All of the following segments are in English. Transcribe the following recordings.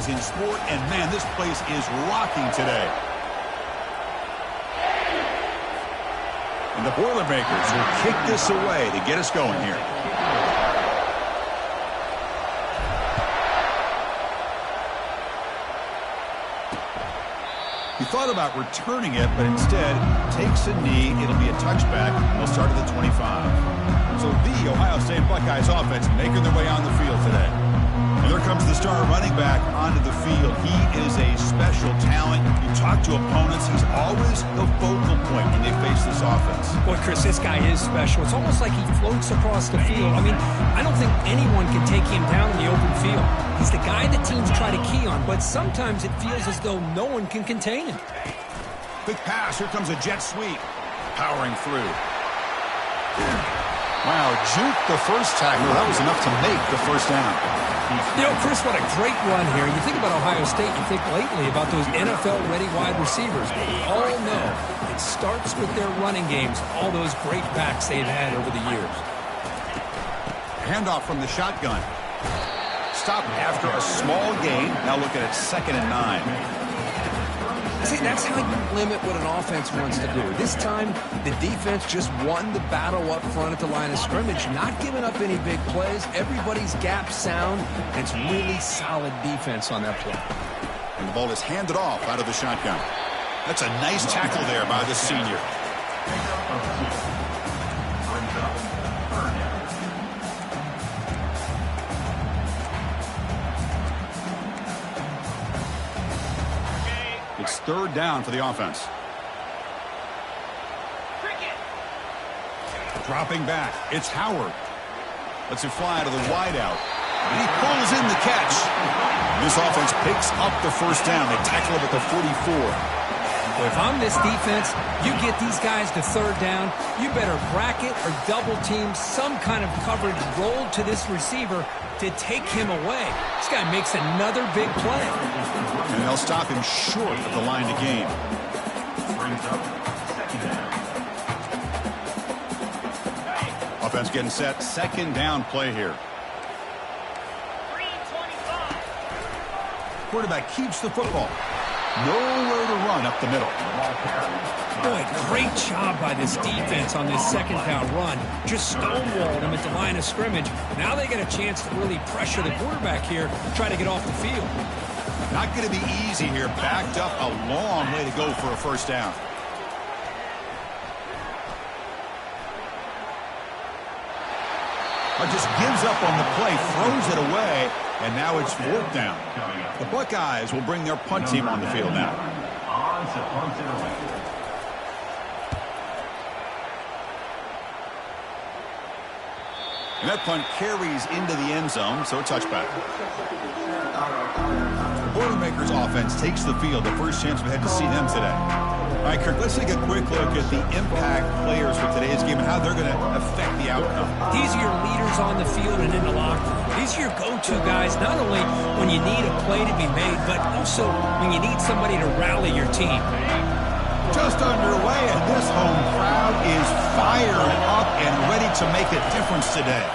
in sport, and man, this place is rocking today. And the Boilermakers will kick this away to get us going here. He thought about returning it, but instead takes a knee. It'll be a touchback. They'll start at the 25. So the Ohio State Buckeyes offense making their way on the field today. And there comes the star running back onto the field. He is a special talent. You talk to opponents, he's always the focal point when they face this offense. Boy, Chris, this guy is special. It's almost like he floats across the field. I mean, I don't think anyone can take him down in the open field. He's the guy that teams try to key on, but sometimes it feels as though no one can contain him. Quick pass. Here comes a jet sweep. Powering through. Wow, juke the first tackle. That was enough to make the first down. You know, Chris, what a great run here. You think about Ohio State, you think lately about those NFL-ready wide receivers. But we all know it starts with their running games, all those great backs they've had over the years. Handoff from the shotgun. Stop after a small gain. Now looking at 2nd and 9. See, that's how you limit what an offense wants to do. This time, the defense just won the battle up front at the line of scrimmage, not giving up any big plays. Everybody's gap sound, and it's really solid defense on that play. And the ball is handed off out of the shotgun. That's a nice tackle there by the senior. It's 3rd down for the offense. Dropping back. It's Howard. Lets it fly to the wideout. And he pulls in the catch. This offense picks up the first down. They tackle him at the 44. Well, if I'm this defense, you get these guys to 3rd down, you better bracket or double team some kind of coverage rolled to this receiver to take him away. This guy makes another big play. And they'll stop him short of the line to gain. Offense getting set. 2nd down play here. Quarterback keeps the football. Nowhere to run up the middle. Boy, great job by this defense on this 2nd down run. Just stonewalled him at the line of scrimmage. Now they get a chance to really pressure the quarterback here, try to get off the field. Not going to be easy here. Backed up a long way to go for a first down. Just gives up on the play, throws it away, and now it's 4th down. The Buckeyes will bring their punt team on the field now. And that punt carries into the end zone, so a touchback. The Boilermakers offense takes the field, the first chance we had to see them today. All right, Kirk, let's take a quick look at the impact players for today's game and how they're going to affect the outcome. These are your leaders on the field and in the locker room. These are your go-to guys, not only when you need a play to be made, but also when you need somebody to rally your team. Just underway, and this home crowd is fired up and ready to make a difference today.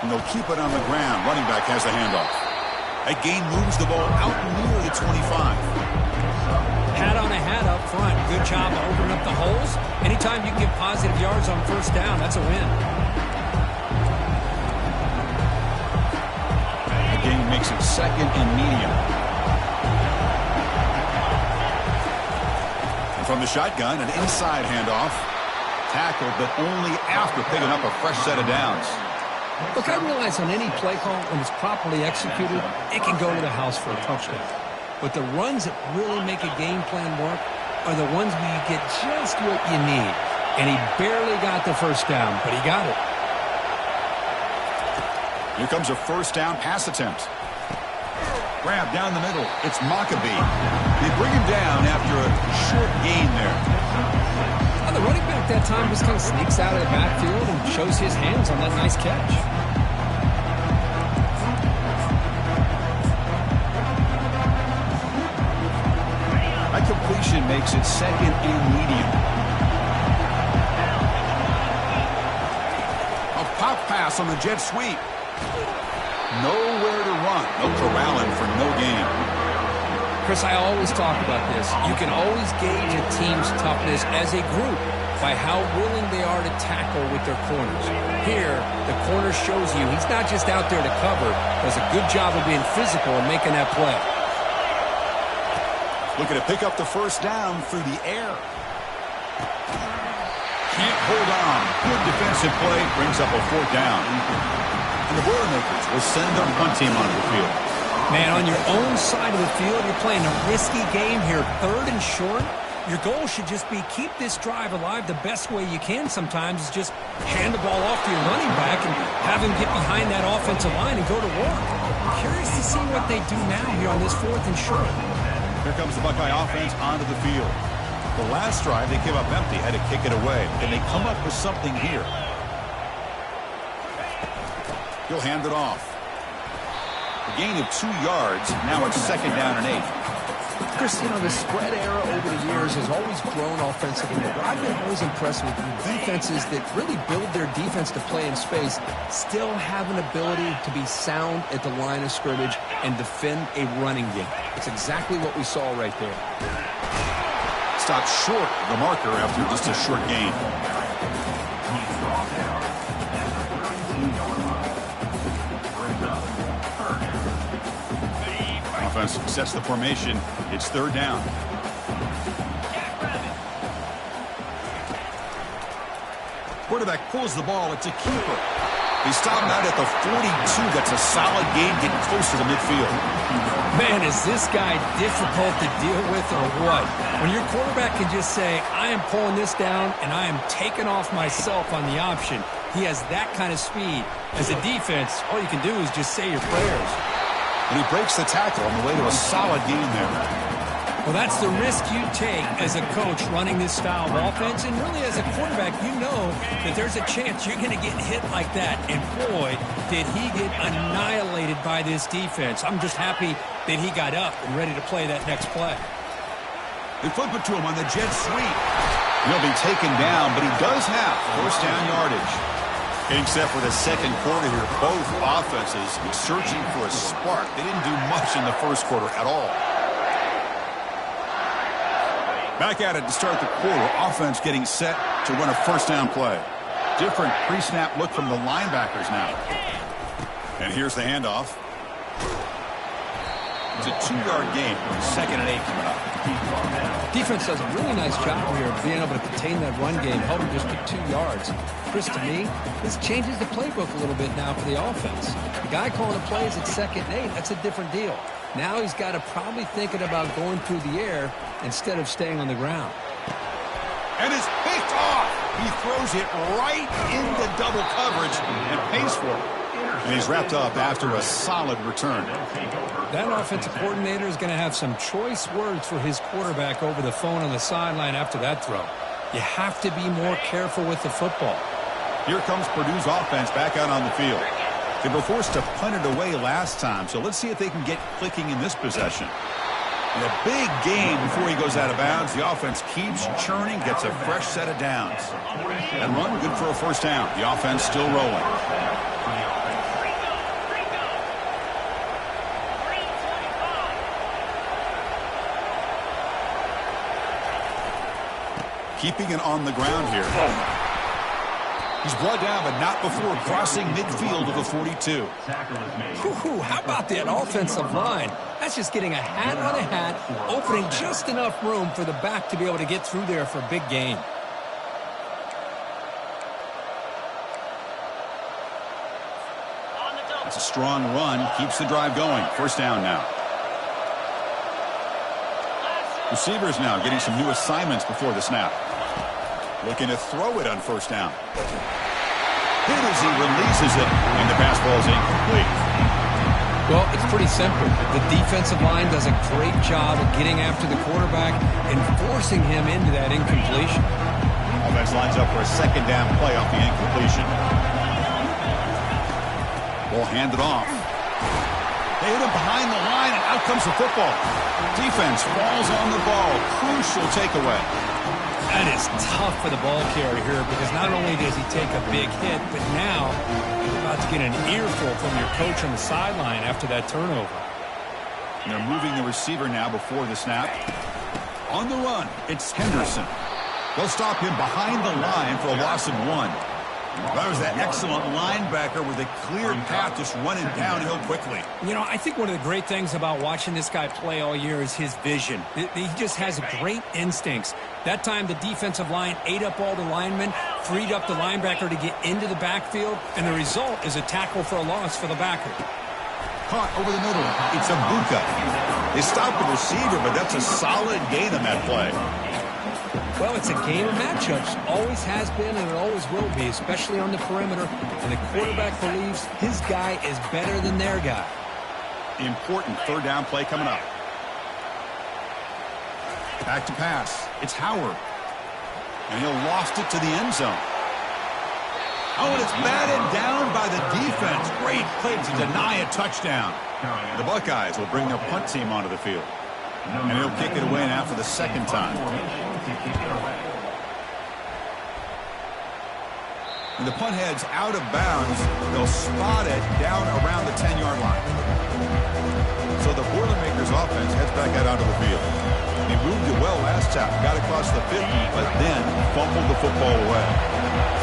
And they'll keep it on the ground. Running back has the handoff. That gain moves the ball out near the 25. Hat on a hat up front. Good job of opening up the holes. Anytime you can get positive yards on 1st down, that's a win. The gain makes it 2nd and medium. And from the shotgun, an inside handoff. Tackled, but only after picking up a fresh set of downs. Look, I realize on any play call, when it's properly executed, it can go to the house for a touchdown. But the runs that really make a game plan work are the ones where you get just what you need. And he barely got the first down, but he got it. Here comes a 1st down pass attempt. Grab down the middle. It's Maccabee. They bring him down after a short gain there. Now, the running back that time just kind of sneaks out of the backfield and shows his hands on that nice catch. That completion makes it 2nd and medium. A pop pass on the jet sweep. Nowhere to run. No corralling for no gain. Chris, I always talk about this. You can always gauge a team's toughness as a group by how willing they are to tackle with their corners. Here, the corner shows you he's not just out there to cover, does a good job of being physical and making that play. Looking to pick up the first down through the air. Can't hold on. Good defensive play, brings up a fourth down. And the Boilermakers will send their punt team onto the field. Man, on your own side of the field, you're playing a risky game here, 3rd and short. Your goal should just be keep this drive alive the best way you can sometimes is just hand the ball off to your running back and have him get behind that offensive line and go to work. I'm curious to see what they do now here on this 4th and short. Here comes the Buckeye offense onto the field. The last drive, they came up empty, had to kick it away. Can they come up with something here? He'll hand it off. A gain of 2 yards. Now it's 2nd down and 8. Chris, you know, the spread era over the years has always grown offensively. But I've been always impressed with defenses that really build their defense to play in space, still have an ability to be sound at the line of scrimmage and defend a running game. It's exactly what we saw right there. Stopped short of the marker after just a short gain. Offense sets the formation. It's 3rd down. Quarterback pulls the ball. It's a keeper. He stopped out at the 42. That's a solid gain, getting closer to midfield. Man, is this guy difficult to deal with or what? When your quarterback can just say, I am pulling this down and I am taking off myself on the option, he has that kind of speed. As a defense, all you can do is just say your prayers. And he breaks the tackle on the way to a solid gain there. Well, that's the risk you take as a coach running this style of offense. And really, as a quarterback, you know that there's a chance you're going to get hit like that. And boy, did he get annihilated by this defense. I'm just happy that he got up and ready to play that next play. They flip it to him on the jet sweep. He'll be taken down, but he does have 1st down yardage. Getting set for the 2nd quarter here. Both offenses searching for a spark. They didn't do much in the 1st quarter at all. Back at it to start the quarter. Offense getting set to run a 1st down play. Different pre-snap look from the linebackers now. And here's the handoff. It's a 2-yard gain. 2nd and 8 coming up. Defense does a really nice job here of being able to contain that run game, held him just to 2 yards. Chris, to me, this changes the playbook a little bit now for the offense. The guy calling the plays at 2nd and 8, that's a different deal. Now he's got to probably thinking about going through the air instead of staying on the ground. And it's picked off. He throws it right into double coverage and pays for it. And he's wrapped up after a solid return. That offensive coordinator is going to have some choice words for his quarterback over the phone on the sideline after that throw. You have to be more careful with the football. Here comes Purdue's offense back out on the field. They were forced to punt it away last time, so let's see if they can get clicking in this possession. And a big gain before he goes out of bounds. The offense keeps churning, gets a fresh set of downs. And run good for a 1st down. The offense still rolling. Keeping it on the ground here. He's brought down, but not before crossing midfield of the 42. How about that offensive line? That's just getting a hat on a hat, opening just enough room for the back to be able to get through there for a big gain. It's a strong run, keeps the drive going. 1st down now. Receivers now getting some new assignments before the snap. Looking to throw it on 1st down. Hit as he releases it, and the pass ball is incomplete. Well, it's pretty simple. The defensive line does a great job of getting after the quarterback and forcing him into that incompletion. Offense lines up for a 2nd down play off the incompletion. Ball handed off. They hit him behind the line, and out comes the football. Defense falls on the ball. Crucial takeaway. That is tough for the ball carrier here because not only does he take a big hit, but now you're about to get an earful from your coach on the sideline after that turnover. And they're moving the receiver now before the snap. On the run, it's Henderson. They'll stop him behind the line for a loss of 1. That was that excellent linebacker with a clear path just running downhill quickly. You know, I think one of the great things about watching this guy play all year is his vision. He just has great instincts. That time the defensive line ate up all the linemen, freed up the linebacker to get into the backfield, and the result is a tackle for a loss for the backer. Caught over the middle. It's Abuka. They stopped the receiver, but that's a solid gain on that play. Well, it's a game of matchups. Always has been and it always will be, especially on the perimeter. And the quarterback believes his guy is better than their guy. Important third down play coming up. Back to pass. It's Howard. And he'll lost it to the end zone. Oh, and it's batted down by the defense. Great play to deny a touchdown. The Buckeyes will bring their punt team onto the field. And he'll kick it away now for the second time. When the punt heads out of bounds, they'll spot it down around the 10-yard line. So the Boilermakers offense heads back out onto the field. They moved it well last time, got across the 50, but then fumbled the football away.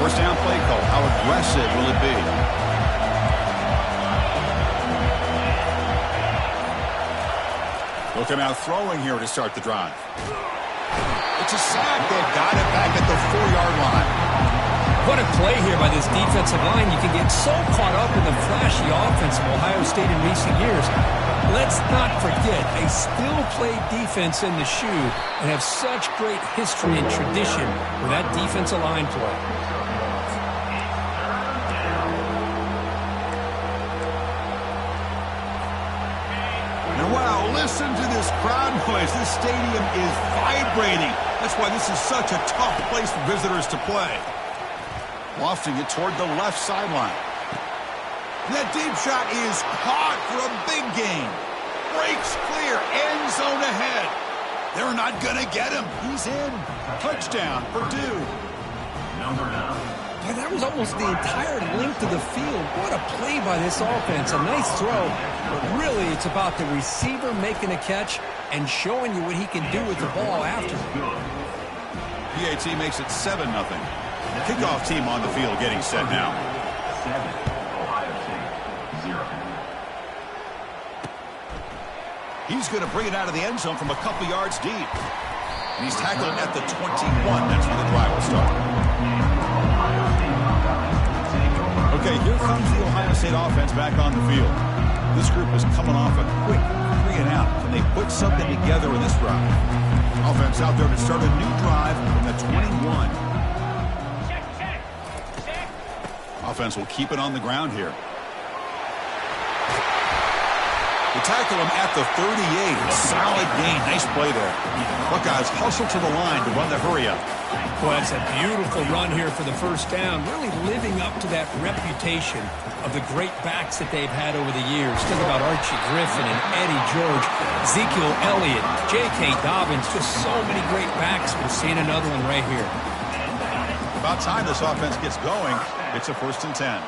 First down play call. How aggressive will it be? They'll come out throwing here to start the drive. It's a sack. They've got it back at the 4-yard line. What a play here by this defensive line. You can get so caught up in the flashy offense of Ohio State in recent years. Let's not forget, they still play defense in the shoe and have such great history and tradition with that defensive line play. And wow, listen to this crowd noise. This stadium is vibrating. That's why this is such a tough place for visitors to play. Lofting it toward the left sideline. That deep shot is caught for a big gain. Breaks clear, end zone ahead. They're not going to get him. He's in. Touchdown, Purdue. Yeah, that was almost the entire length of the field. What a play by this offense. A nice throw, but really it's about the receiver making a catch and showing you what he can do with the ball after. PAT makes it 7-0. Kickoff team on the field getting set now. 7, Ohio State, 0. He's going to bring it out of the end zone from a couple yards deep. And he's tackled at the 21. That's where the drive will start. Okay, here comes the Ohio State offense back on the field. This group is coming off a quick 3 and out. Can they put something together in this drive? Offense out there to start a new drive from the 21. Offense will keep it on the ground here. They tackle him at the 38. Solid gain. Nice play there. Buckeyes hustle to the line to run the hurry-up. Well, it's a beautiful run here for the first down, really living up to that reputation of the great backs that they've had over the years. Think about Archie Griffin and Eddie George, Ezekiel Elliott, J.K. Dobbins, just so many great backs. We're seeing another one right here. About time this offense gets going. It's a 1st and 10.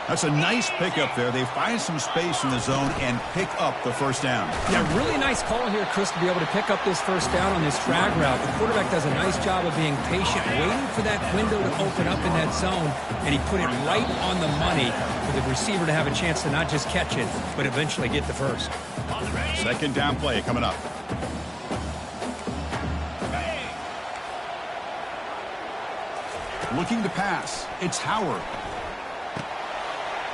That's a nice pickup there. They find some space in the zone and pick up the first down. Yeah, really nice call here, Chris, to be able to pick up this first down on this drag route. The quarterback does a nice job of being patient, waiting for that window to open up in that zone, and he put it right on the money for the receiver to have a chance to not just catch it, but eventually get the first. Second down play coming up. Looking to pass. It's Howard.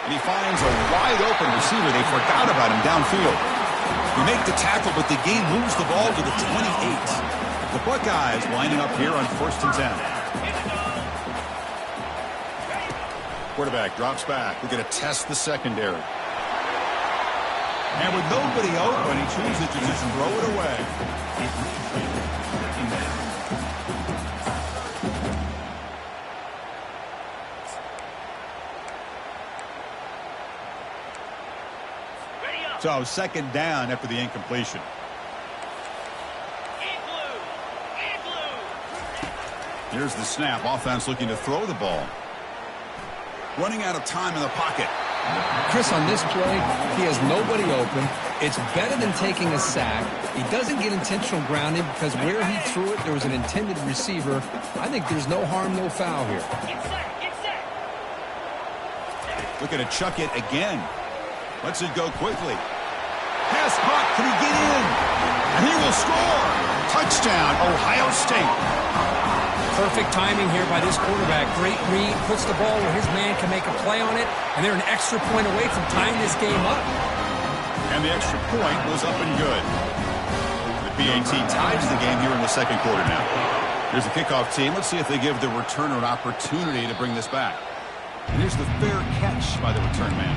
And he finds a wide-open receiver. They forgot about him downfield. They make the tackle, but the game moves the ball to the 28. The Buckeyes lining up here on 1st and 10. Quarterback drops back. We're going to test the secondary. And with nobody open, he chooses to just throw it away. So, second down after the incompletion. Here's the snap. Offense looking to throw the ball. Running out of time in the pocket. Chris, on this play, he has nobody open. It's better than taking a sack. He doesn't get intentional grounding because where he threw it, there was an intended receiver. I think there's no harm, no foul here. Looking to chuck it again. Lets it go quickly. Pass caught. Can he get in? And he will score. Touchdown, Ohio State. Perfect timing here by this quarterback. Great read, puts the ball where his man can make a play on it, and they're an extra point away from tying this game up. And the extra point was up and good. The BAT ties the game here in the second quarter now. Here's the kickoff team. Let's see if they give the returner an opportunity to bring this back. And here's the fair catch by the return man.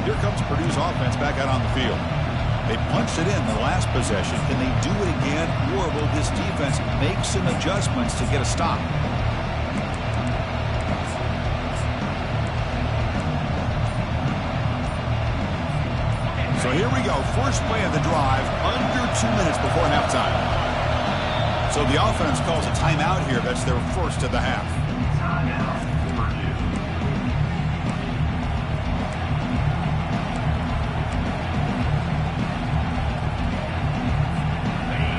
Here comes Purdue's offense back out on the field. They punched it in the last possession. Can they do it again, or will this defense make some adjustments to get a stop? So here we go. First play of the drive, under 2 minutes before halftime. So the offense calls a timeout here. That's their first of the half.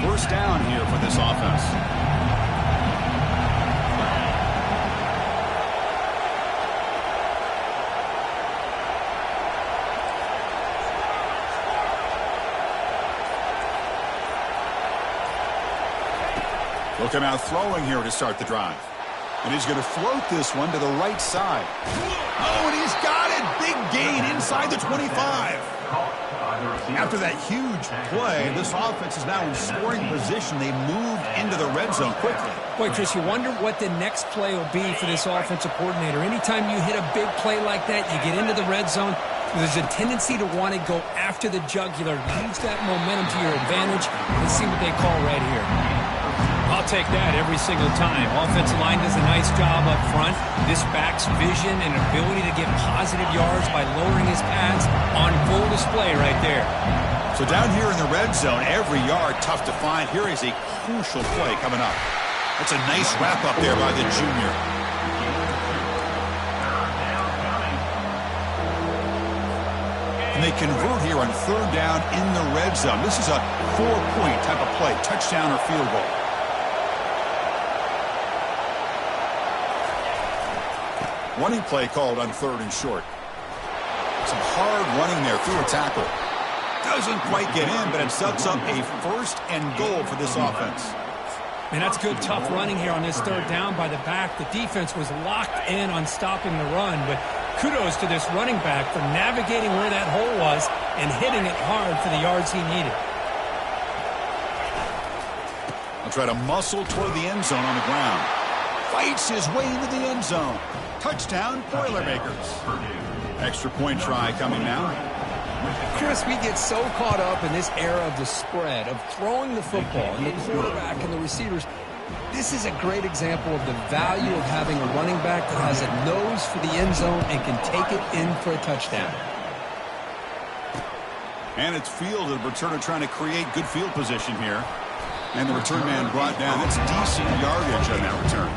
First down here for this offense. He'll come out throwing here to start the drive. And he's going to float this one to the right side. Oh, and he's got it. Big gain inside the 25. After that huge play, this offense is now in scoring position. They moved into the red zone quickly. Boy, Chris, you wonder what the next play will be for this offensive coordinator. Anytime you hit a big play like that, you get into the red zone, there's a tendency to want to go after the jugular. Use that momentum to your advantage. Let's see what they call right here. I'll take that every single time. Offensive line does a nice job up front. This back's vision and ability to get positive yards by lowering his pads on full display right there. So down here in the red zone, every yard tough to find. Here is a crucial play coming up. That's a nice wrap up there by the junior. And they convert here on third down in the red zone. This is a 4-point type of play, touchdown or field goal. Running play called on third and short. Some hard running there through a tackle. Doesn't quite get in, but it sets up a first and goal for this offense. And that's good, tough running here on this third down by the back. The defense was locked in on stopping the run, but kudos to this running back for navigating where that hole was and hitting it hard for the yards he needed. He'll try to muscle toward the end zone on the ground. Fights his way into the end zone. Touchdown, Boilermakers. Extra point try coming now. Chris, we get so caught up in this era of the spread, of throwing the football, and the quarterback and the receivers. This is a great example of the value of having a running back that has a nose for the end zone and can take it in for a touchdown. And it's fielded. Returner trying to create good field position here. And the return man brought down. That's decent yardage on that return.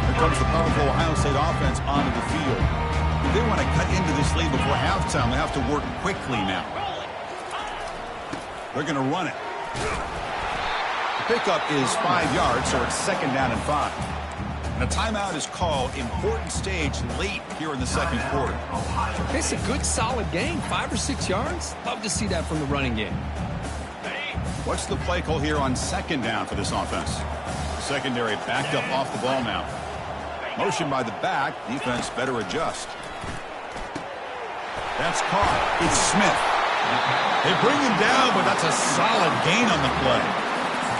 Here comes the powerful Ohio State offense onto the field. If they want to cut into this lead before halftime, they have to work quickly now. They're going to run it. The pickup is 5 yards, so it's second down and 5. And a timeout is called. Important stage late here in the second quarter. It's a good, solid game. 5 or 6 yards. Love to see that from the running game. What's the play call here on second down for this offense? Secondary backed up off the ball now. Motion by the back. Defense better adjust. That's caught. It's Smith. They bring him down, but that's a solid gain on the play.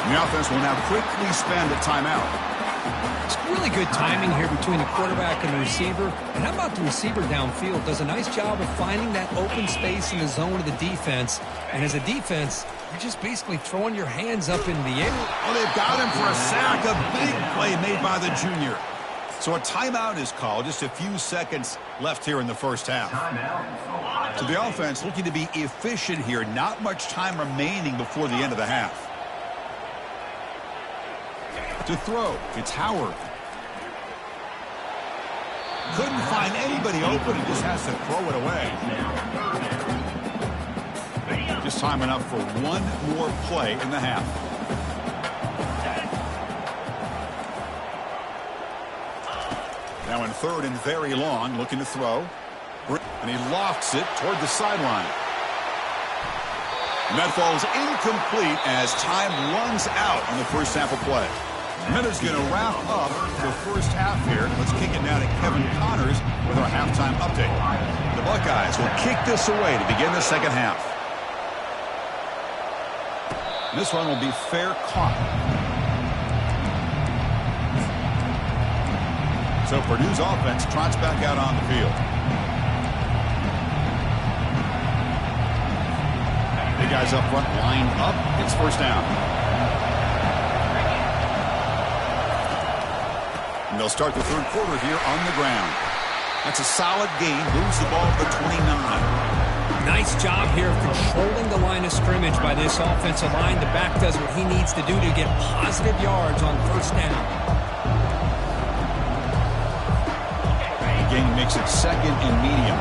And the offense will now quickly spend a timeout. It's really good timing here between the quarterback and the receiver. And how about the receiver downfield? Does a nice job of finding that open space in the zone of the defense. And as a defense, you're just basically throwing your hands up in the air. Oh, they've got him for a sack. A big play made by the junior. So a timeout is called. Just a few seconds left here in the first half. So the offense looking to be efficient here. Not much time remaining before the end of the half. To throw, it's Howard. Couldn't find anybody open and just has to throw it away. Just time enough for one more play in the half. Now in third and very long, looking to throw. And he lofts it toward the sideline. And that falls incomplete as time runs out on the first half of play. Minute's going to wrap up the first half here. Let's kick it now to Kevin Connors with our halftime update. The Buckeyes will kick this away to begin the second half. And this one will be fair caught. So Purdue's offense trots back out on the field. Big guys up front lined up. It's first down. And they'll start the third quarter here on the ground. That's a solid gain. Moves the ball to the 29. Nice job here of controlling the line of scrimmage by this offensive line. The back does what he needs to do to get positive yards on first down. The gain makes it second and medium.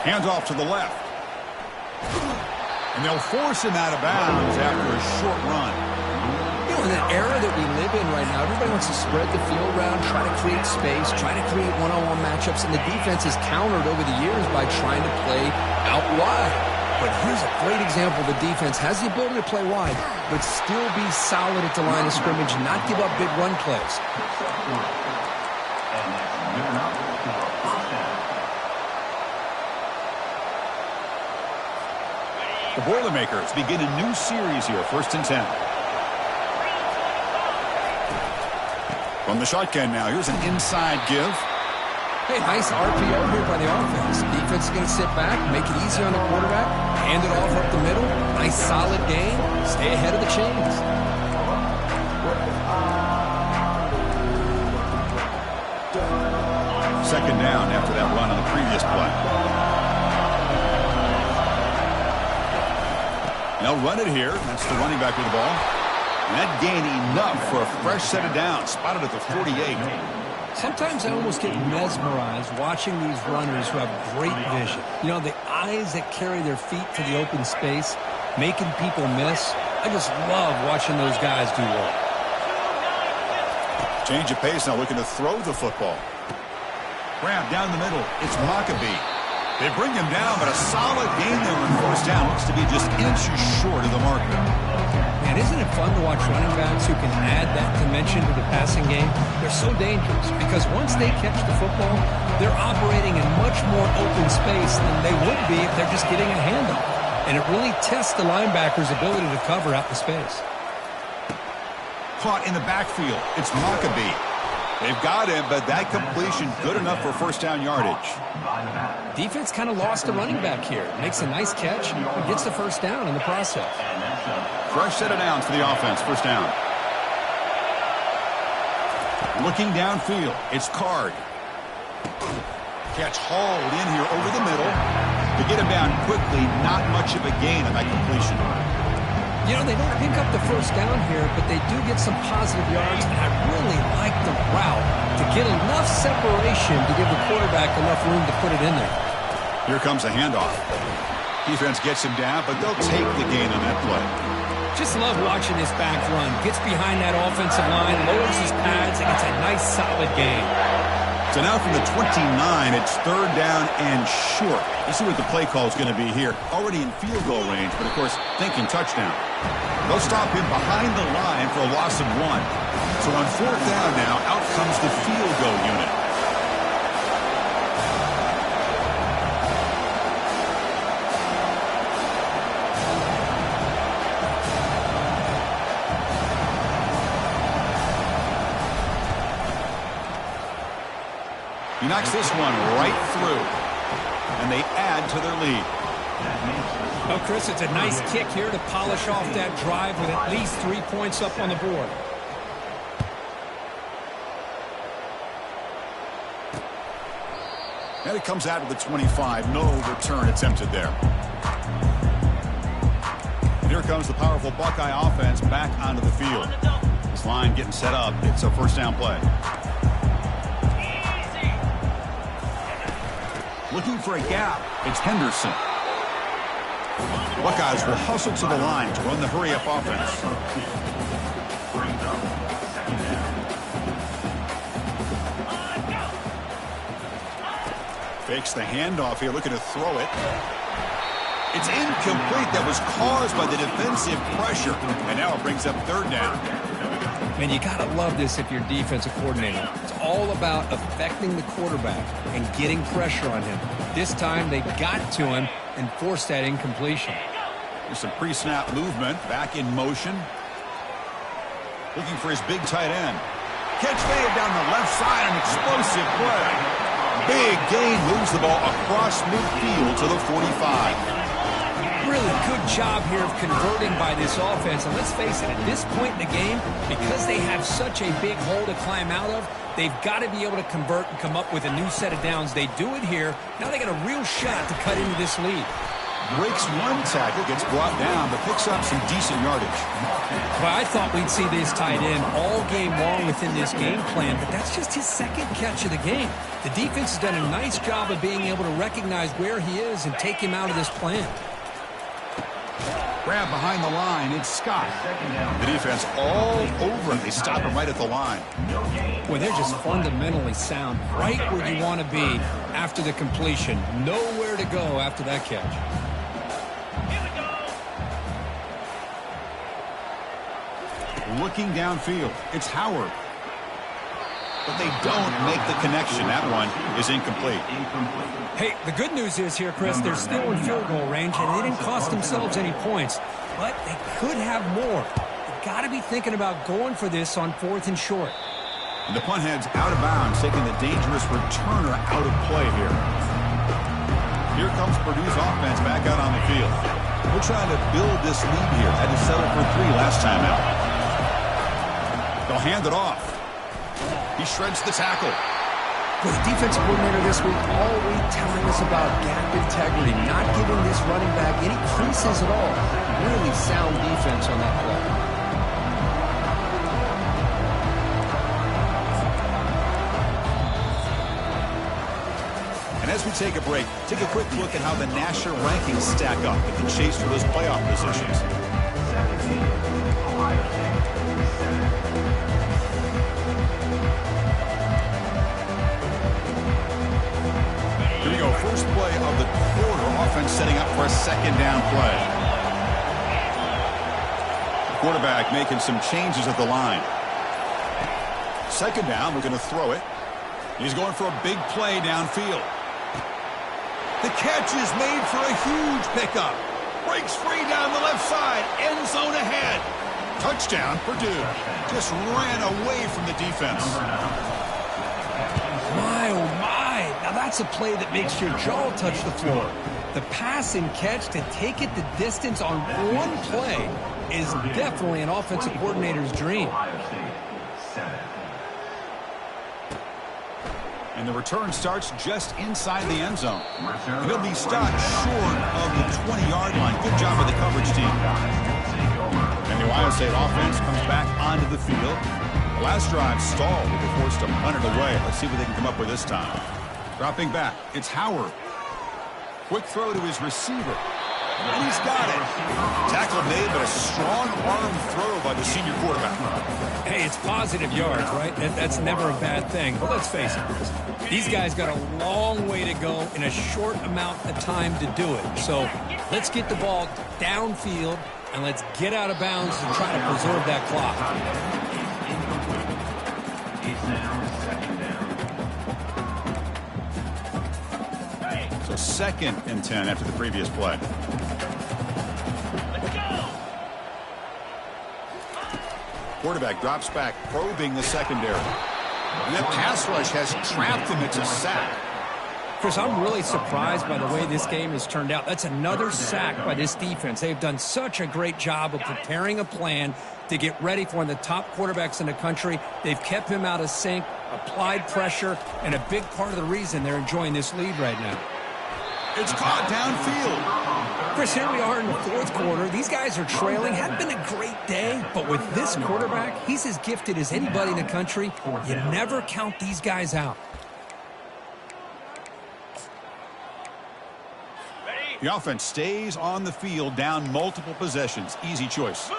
Handoff to the left. And they'll force him out of bounds after a short run. You know, in the era that we live in right now, everybody wants to spread the field around, try to create space, try to create one-on-one matchups, and the defense has countered over the years by trying to play out wide. But here's a great example. The defense has the ability to play wide, but still be solid at the line of scrimmage, not give up big run plays. The Boilermakers begin a new series here, 1st and 10. From the shotgun now, here's an inside give. Hey, nice RPO here by the offense. Defense is going to sit back, make it easy on the quarterback, hand it off up the middle. Nice solid game. Stay ahead of the chains. Second down after that run on the previous play. They'll run it here. That's the running back with the ball. And that gain enough for a fresh set of downs. Spotted at the 48. Sometimes I almost get mesmerized watching these runners who have great vision. You know, the eyes that carry their feet to the open space, making people miss. I just love watching those guys do work. Change of pace now, looking to throw the football. Grab down the middle. It's Maccabee. They bring him down, but a solid gain there on first down. Looks to be just inches short of the marker. Man, isn't it fun to watch running backs who can add that dimension to the passing game? They're so dangerous because once they catch the football, they're operating in much more open space than they would be if they're just getting a handoff. And it really tests the linebacker's ability to cover out the space. Caught in the backfield. It's Maccabee. They've got him, but that completion good enough for first down yardage. Defense kind of lost a running back here. Makes a nice catch and gets the first down in the process. Fresh set of downs for the offense. First down. Looking downfield. It's Card. Catch hauled in here over the middle. To get him down quickly, not much of a gain on that completion. You know, they don't pick up the first down here, but they do get some positive yards, and I really like the route to get enough separation to give the quarterback enough room to put it in there. Here comes a handoff. Defense gets him down, but they'll take the gain on that play. Just love watching this back run. Gets behind that offensive line, lowers his pads, and gets a nice solid gain. So now from the 29, it's third down and short. Let's see what the play call is going to be here. Already in field goal range, but of course, thinking touchdown. They'll stop him behind the line for a loss of 1. So on fourth down now, out comes the field goal unit. He knocks this one right through, and they add to their lead. Oh, Chris, it's a nice kick here to polish off that drive with at least 3 points up on the board. And it comes out of the 25. No return attempted there. And here comes the powerful Buckeye offense back onto the field. This line getting set up. It's a first down play. Looking for a gap. It's Henderson. Buckeyes will hustle to the line to run the hurry-up offense. Fakes the handoff here, looking to throw it. It's incomplete. That was caused by the defensive pressure. And now it brings up third down. Man, you got to love this if you're a defensive coordinator. It's all about affecting the quarterback and getting pressure on him. This time they got to him and forced that incompletion. There's some pre-snap movement. Back in motion. Looking for his big tight end. Catch made down the left side. An explosive play. Big gain, moves the ball across midfield to the 45. Really good job here of converting by this offense. And let's face it, at this point in the game, because they have such a big hole to climb out of, they've got to be able to convert and come up with a new set of downs. They do it here. Now they got a real shot to cut into this lead. Breaks one tackle, gets brought down, but picks up some decent yardage. Well, I thought we'd see this tight end all game long within this game plan, but that's just his second catch of the game. The defense has done a nice job of being able to recognize where he is and take him out of this plan. Grab behind the line. It's Scott. The defense all over it. They stop him right at the line. Well, they're just fundamentally sound, right where you want to be after the completion. Nowhere to go after that catch. Looking downfield. It's Howard. But they don't make the connection. That one is incomplete. Hey, the good news is here, Chris, they're still in field goal range, and they didn't cost themselves any points. But they could have more. They've got to be thinking about going for this on 4th and short. And the punt heads out of bounds, taking the dangerous returner out of play here. Here comes Purdue's offense back out on the field. We're trying to build this lead here. Had to settle for 3 last time out. They'll hand it off. He shreds the tackle. Well, the defensive coordinator this week all week telling us about gap integrity, not giving this running back any creases at all. Really sound defense on that play. And as we take a break, take a quick look at how the national rankings stack up in the chase for those playoff positions. Here we go, first play of the quarter. Offense setting up for a second down play. Quarterback making some changes at the line. Second down, we're going to throw it. He's going for a big play downfield. The catch is made for a huge pickup. Breaks free down the left side. End zone ahead. Touchdown, Purdue. Just ran away from the defense. My, oh my. Now that's a play that makes your jaw touch the floor. The pass and catch to take it the distance on one play is definitely an offensive coordinator's dream. And the return starts just inside the end zone. And he'll be stopped short of the 20-yard line. Good job of the coverage team. And the Ohio State offense comes back onto the field. The last drive stalled. They were forced to punt it away. Let's see what they can come up with this time. Dropping back, it's Howard. Quick throw to his receiver. And he's got it. Tackle made, but a strong arm throw by the senior quarterback. Hey, it's positive yards, right? That's never a bad thing. But let's face it, these guys got a long way to go in a short amount of time to do it. So let's get the ball downfield, and let's get out of bounds and try to preserve that clock. So 2nd and 10 after the previous play. Quarterback drops back, probing the secondary. And that pass rush has trapped him. It's a sack. Chris, I'm really surprised by the way this game has turned out. That's another sack by this defense. They've done such a great job of preparing a plan to get ready for one of the top quarterbacks in the country. They've kept him out of sync, applied pressure, and a big part of the reason they're enjoying this lead right now. It's caught downfield. Chris, here we are in the fourth quarter. These guys are trailing. Hadn't been a great day, but with this quarterback, he's as gifted as anybody in the country. You never count these guys out. The offense stays on the field, down multiple possessions. Easy choice.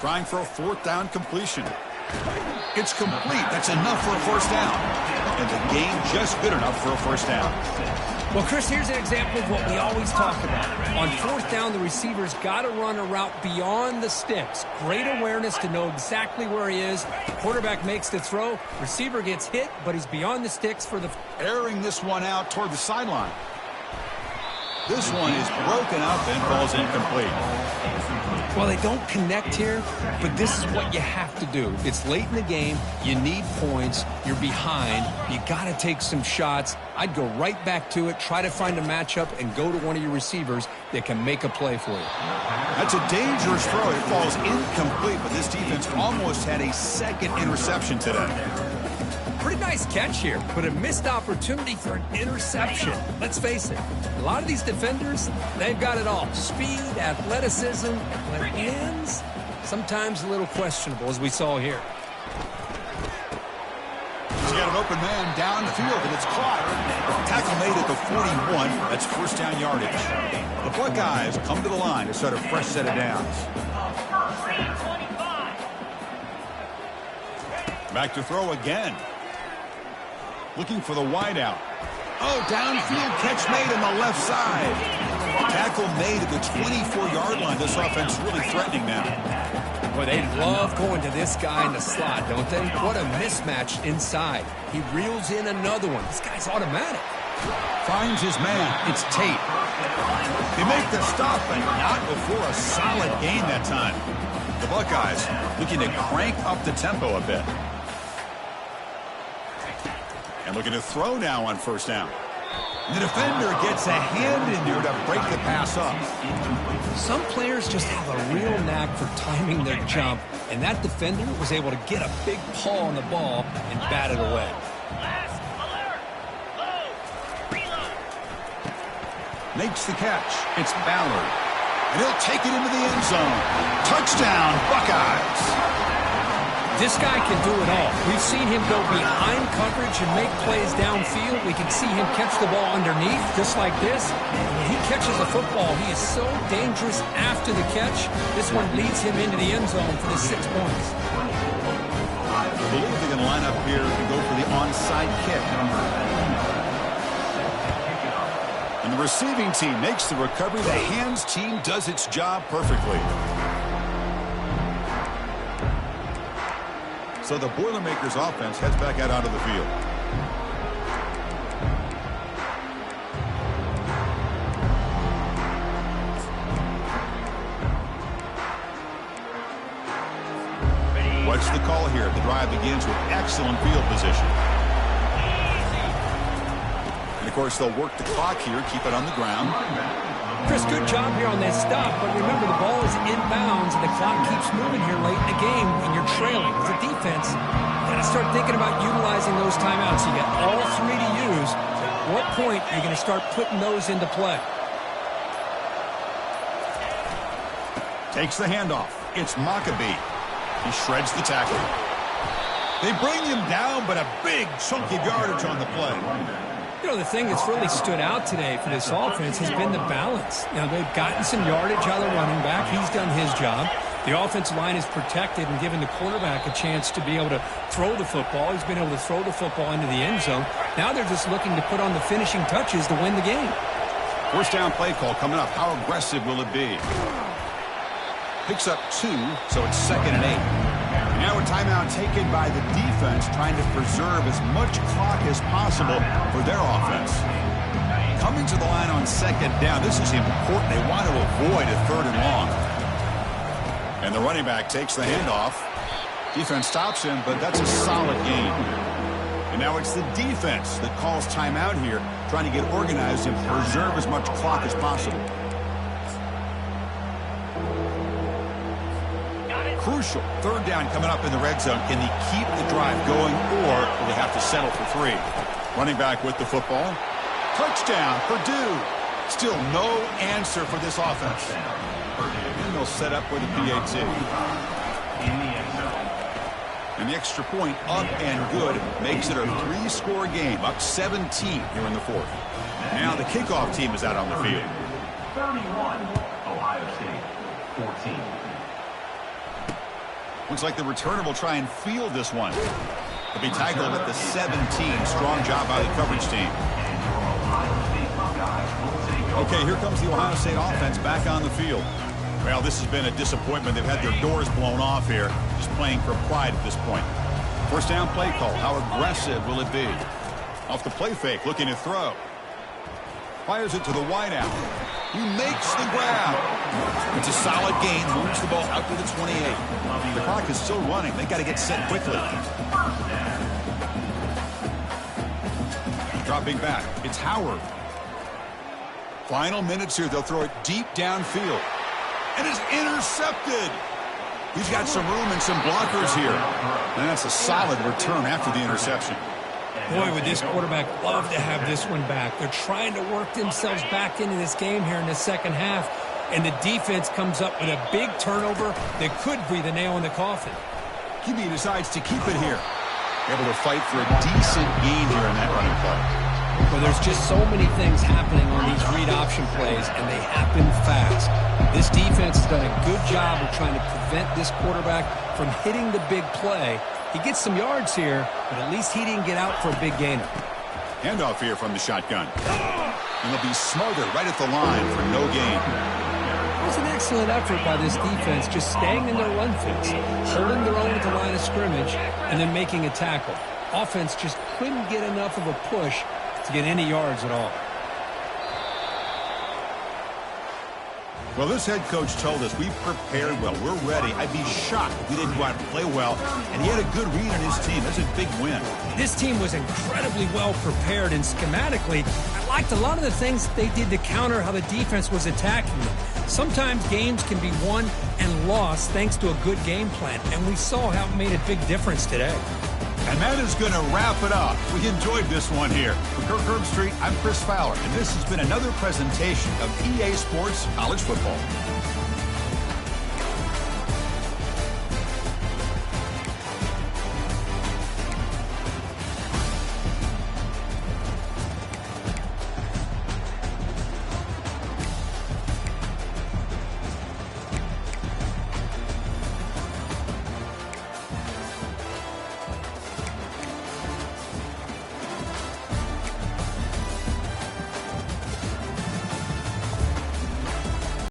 Trying for a fourth down completion. It's complete. That's enough for a first down. And the game just good enough for a first down. Well, Chris, here's an example of what we always talk about. On fourth down, the receiver's got to run a route beyond the sticks. Great awareness to know exactly where he is. Quarterback makes the throw. Receiver gets hit, but he's beyond the sticks for the... Airing this one out toward the sideline. This one is broken up and falls incomplete. Well, they don't connect here, but this is what you have to do. It's late in the game. You need points. You're behind. You got to take some shots. I'd go right back to it, try to find a matchup, and go to one of your receivers that can make a play for you. That's a dangerous throw. It falls incomplete, but this defense almost had a second interception today. Pretty nice catch here, but a missed opportunity for an interception. Let's face it, a lot of these defenders, they've got it all. Speed, athleticism, but hands, sometimes a little questionable, as we saw here. He's got an open man downfield, and it's caught. Tackle made at the 41. That's first down yardage. The Buckeyes come to the line to start a fresh set of downs. Back to throw again. Looking for the wideout. Oh, downfield catch made on the left side. Tackle made at the 24-yard line. This offense really threatening now. Boy, they love going to this guy in the slot, don't they? What a mismatch inside. He reels in another one. This guy's automatic. Finds his man. It's Tate. They make the stop, but not before a solid gain that time. The Buckeyes looking to crank up the tempo a bit. And looking to throw now on first down. The defender gets a hand in there to break the pass up. Some players just have a real knack for timing their jump, and that defender was able to get a big paw on the ball and bat it away. Makes the catch. It's Ballard. And he'll take it into the end zone. Touchdown, Buckeyes. This guy can do it all. We've seen him go behind coverage and make plays downfield. We can see him catch the ball underneath, just like this. When he catches a football, he is so dangerous after the catch. This one leads him into the end zone for the 6 points. I believe they're going to line up here and go for the onside kick. And the receiving team makes the recovery. The hands team does its job perfectly. So the Boilermakers offense heads back out onto the field. What's the call here? The drive begins with excellent field position. And of course they'll work the clock here, keep it on the ground. Chris, good job here on that stop, but remember the ball is inbounds and the clock keeps moving here late in the game and you're trailing. As a defense, you got to start thinking about utilizing those timeouts. You got all three to use. At what point are you going to start putting those into play? Takes the handoff. It's Maccabee. He shreds the tackle. They bring him down, but a big chunk of yardage on the play. You know, the thing that's really stood out today for this offense has been the balance. You know, they've gotten some yardage out of the running back. He's done his job. The offensive line is protected and given the quarterback a chance to be able to throw the football. He's been able to throw the football into the end zone. Now they're just looking to put on the finishing touches to win the game. First down play call coming up. How aggressive will it be? Picks up 2, so it's 2nd and 8. Now a timeout taken by the defense, trying to preserve as much clock as possible for their offense. Coming to the line on 2nd down, this is important. They want to avoid a 3rd and long. And the running back takes the handoff. Defense stops him, but that's a solid gain. And now it's the defense that calls timeout here, trying to get organized and preserve as much clock as possible. Crucial. 3rd down coming up in the red zone. Can they keep the drive going, or will they have to settle for 3? Running back with the football. Touchdown, Purdue. Still no answer for this offense. And they'll set up with a PAT. In the end zone. And the extra point up and good makes it a 3-score game, up 17 here in the fourth. Now the kickoff team is out on the field. 31, Ohio State, 14. Looks like the returner will try and field this one. He'll be tackled at the 17. Strong job by the coverage team. And your Ohio State Buckeyes will take over. Okay, here comes the Ohio State offense back on the field. Well, this has been a disappointment. They've had their doors blown off here, just playing for pride at this point. First down play call. How aggressive will it be? Off the play fake, looking to throw. Fires it to the wideout. He makes the grab. It's a solid gain. Moves the ball out to the 28. The clock is still running. They got to get set quickly. Dropping back. It's Howard. Final minutes here. They'll throw it deep downfield. And it's intercepted. He's got some room and some blockers here. And that's a solid return after the interception. Boy, would this quarterback love to have this one back. They're trying to work themselves back into this game here in the second half, and the defense comes up with a big turnover that could be the nail in the coffin. QB decides to keep it here. Able to fight for a decent gain here in that running play. Well, there's just so many things happening on these read option plays, and they happen fast. This defense has done a good job of trying to prevent this quarterback from hitting the big play. He gets some yards here, but at least he didn't get out for a big gainer. Handoff here from the shotgun. And they'll be smothered right at the line for no gain. It was an excellent effort by this defense, just staying in their run fits, holding their own at the line of scrimmage, and then making a tackle. Offense just couldn't get enough of a push to get any yards at all. Well, this head coach told us we prepared well. We're ready. I'd be shocked if we didn't go out and play well. And he had a good read on his team. That's a big win. This team was incredibly well prepared, and schematically, I liked a lot of the things that they did to counter how the defense was attacking them. Sometimes games can be won and lost thanks to a good game plan, and we saw how it made a big difference today. And that is going to wrap it up. We enjoyed this one here. For Kirk Herbstreit, I'm Chris Fowler, and this has been another presentation of EA Sports College Football.